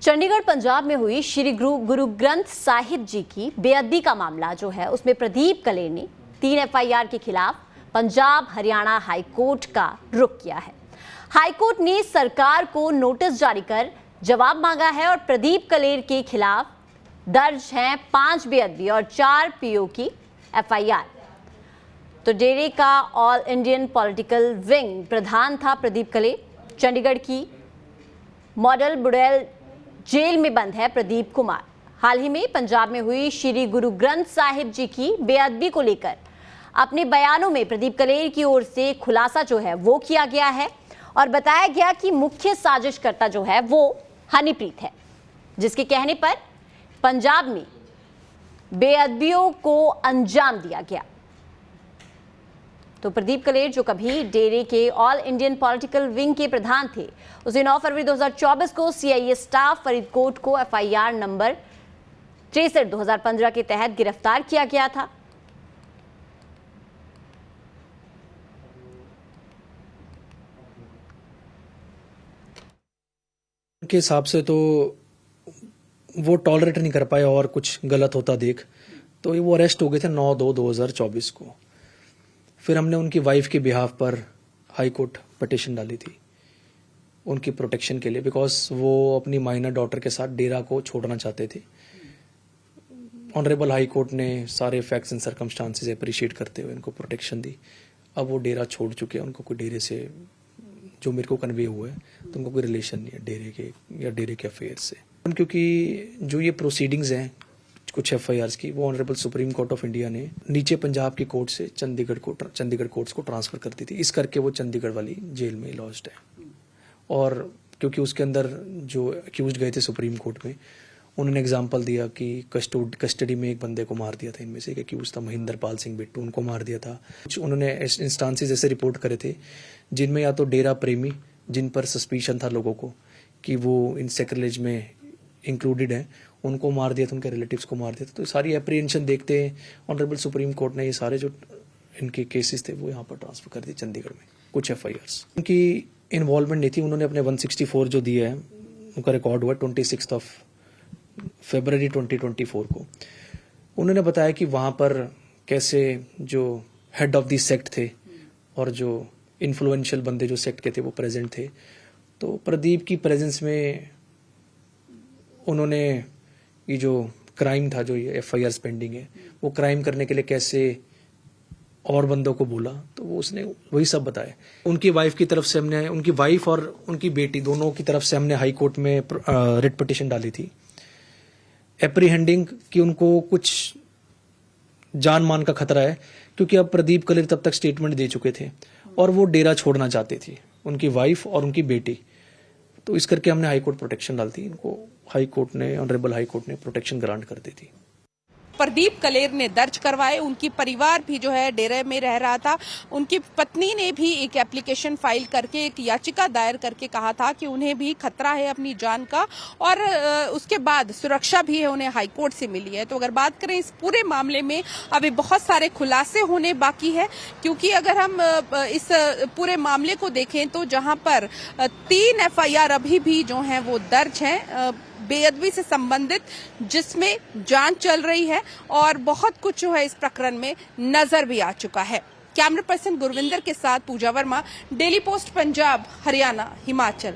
चंडीगढ़ पंजाब में हुई श्री गुरु ग्रंथ साहिब जी की बेअदबी का मामला जो है उसमें प्रदीप कलेर ने 3 एफआईआर के खिलाफ पंजाब हरियाणा हाईकोर्ट का रुख किया है। हाईकोर्ट ने सरकार को नोटिस जारी कर जवाब मांगा है और प्रदीप कलेर के खिलाफ दर्ज हैं 5 बेअदबी और 4 पीओ की एफआईआर। तो डेरे का ऑल इंडियन पॉलिटिकल विंग प्रधान था प्रदीप कलेर। चंडीगढ़ की मॉडल बुड़ैल जेल में बंद है प्रदीप कुमार। हाल ही में पंजाब में हुई श्री गुरु ग्रंथ साहिब जी की बेअदबी को लेकर अपने बयानों में प्रदीप कलेर की ओर से खुलासा जो है वो किया गया है और बताया गया कि मुख्य साजिशकर्ता जो है वो हनीप्रीत है, जिसके कहने पर पंजाब में बेअदबियों को अंजाम दिया गया। तो प्रदीप कलेर जो कभी डेरे के ऑल इंडियन पॉलिटिकल विंग के प्रधान थे, उसे 9 फरवरी 2024 को सीआईए स्टाफ फरीदकोट को एफआईआर नंबर 63/2015 के तहत गिरफ्तार किया गया था। के हिसाब से तो वो टॉलरेट नहीं कर पाए और कुछ गलत होता देख तो वो अरेस्ट हो गए थे 9/2/2024 को। फिर हमने उनकी वाइफ के बिहाफ पर हाई कोर्ट पिटीशन डाली थी उनकी प्रोटेक्शन के लिए, बिकॉज वो अपनी माइनर डॉटर के साथ डेरा को छोड़ना चाहते थे। ऑनरेबल हाई कोर्ट ने सारे फैक्ट्स एंड सर्कमस्टांसेस अप्रिशिएट करते हुए उनको प्रोटेक्शन दी। अब वो डेरा छोड़ चुके हैं, उनको कोई डेरे से जो मेरे को कन्वे हुआ है तो उनको कोई रिलेशन नहीं है डेरे के या डेरे के अफेयर से, क्योंकि जो ये प्रोसीडिंग्स हैं कुछ एफआईआर्स की वो honourable supreme court of India ने नीचे पंजाब की कोर्ट से चंडीगढ़ कोर्ट्स को ट्रांसफर कर दी थी। इस करके वो चंडीगढ़ वाली जेल में लॉज्ड है। और क्योंकि उसके अंदर जो अक्यूज्ड गए थे सुप्रीम कोर्ट में, उन्होंने एग्जांपल दिया कि कस्टडी में एक बंदे को मार दिया था, इनमें से एक अक्यूज था महेंद्र पाल सिंह बिट्टू, उनको मार दिया था। कुछ उन्होंने इंस्टांसेस ऐसे रिपोर्ट करे थे जिनमें या तो डेरा प्रेमी जिन पर सस्पिशन था लोगों को कि वो इन सेक्रेलेज में इंक्लूडेड है, उनको मार दिया था, उनके रिलेटिव्स को मार दिया था। तो सारी एप्रीहेंशन देखते ऑनरेबल सुप्रीम कोर्ट ने ये सारे जो इनके केसेस थे वो यहाँ पर ट्रांसफर कर दिए चंडीगढ़ में। कुछ एफआईआर्स उनकी इन्वॉल्वमेंट नहीं थी। उन्होंने अपने 164 जो दिए है उनका रिकॉर्ड हुआ 26 फरवरी 2024 को। उन्होंने बताया कि वहाँ पर कैसे जो हेड ऑफ द सेक्ट थे और जो इन्फ्लुएंशियल बंदे जो सेक्ट के थे वो प्रेजेंट थे। तो प्रदीप की प्रेजेंस में उन्होंने ये जो क्राइम था, जो ये एफआईआर पेंडिंग है, वो क्राइम करने के लिए कैसे और बंदों को बोला, तो वो उसने वही सब बताया। उनकी वाइफ की तरफ से हमने, उनकी वाइफ और उनकी बेटी दोनों की तरफ से हमने हाई कोर्ट में रिट पिटीशन डाली थी एप्रीहेंडिंग कि उनको कुछ जान मान का खतरा है, क्योंकि अब प्रदीप कलेर तब तक स्टेटमेंट दे चुके थे और वो डेरा छोड़ना चाहते थे, उनकी वाइफ और उनकी बेटी। तो इस करके हमने हाई कोर्ट प्रोटेक्शन डाली थी। इनको हाई कोर्ट ने, ऑनरेबल हाई कोर्ट ने प्रोटेक्शन ग्रांट कर दी थी। प्रदीप कलेर ने दर्ज करवाए। उनकी परिवार भी जो है डेरे में रह रहा था। उनकी पत्नी ने भी एक एप्लीकेशन फाइल करके, एक याचिका दायर करके कहा था कि उन्हें भी खतरा है अपनी जान का, और उसके बाद सुरक्षा भी है उन्हें हाईकोर्ट से मिली है। तो अगर बात करें इस पूरे मामले में अभी बहुत सारे खुलासे होने बाकी है, क्योंकि अगर हम इस पूरे मामले को देखें तो जहां पर 3 एफआईआर अभी भी जो हैं वो दर्ज हैं बेअदबी से संबंधित, जिसमें जांच चल रही है और बहुत कुछ जो है इस प्रकरण में नजर भी आ चुका है। कैमरा पर्सन गुरविंदर के साथ पूजा वर्मा, डेली पोस्ट पंजाब, हरियाणा, हिमाचल।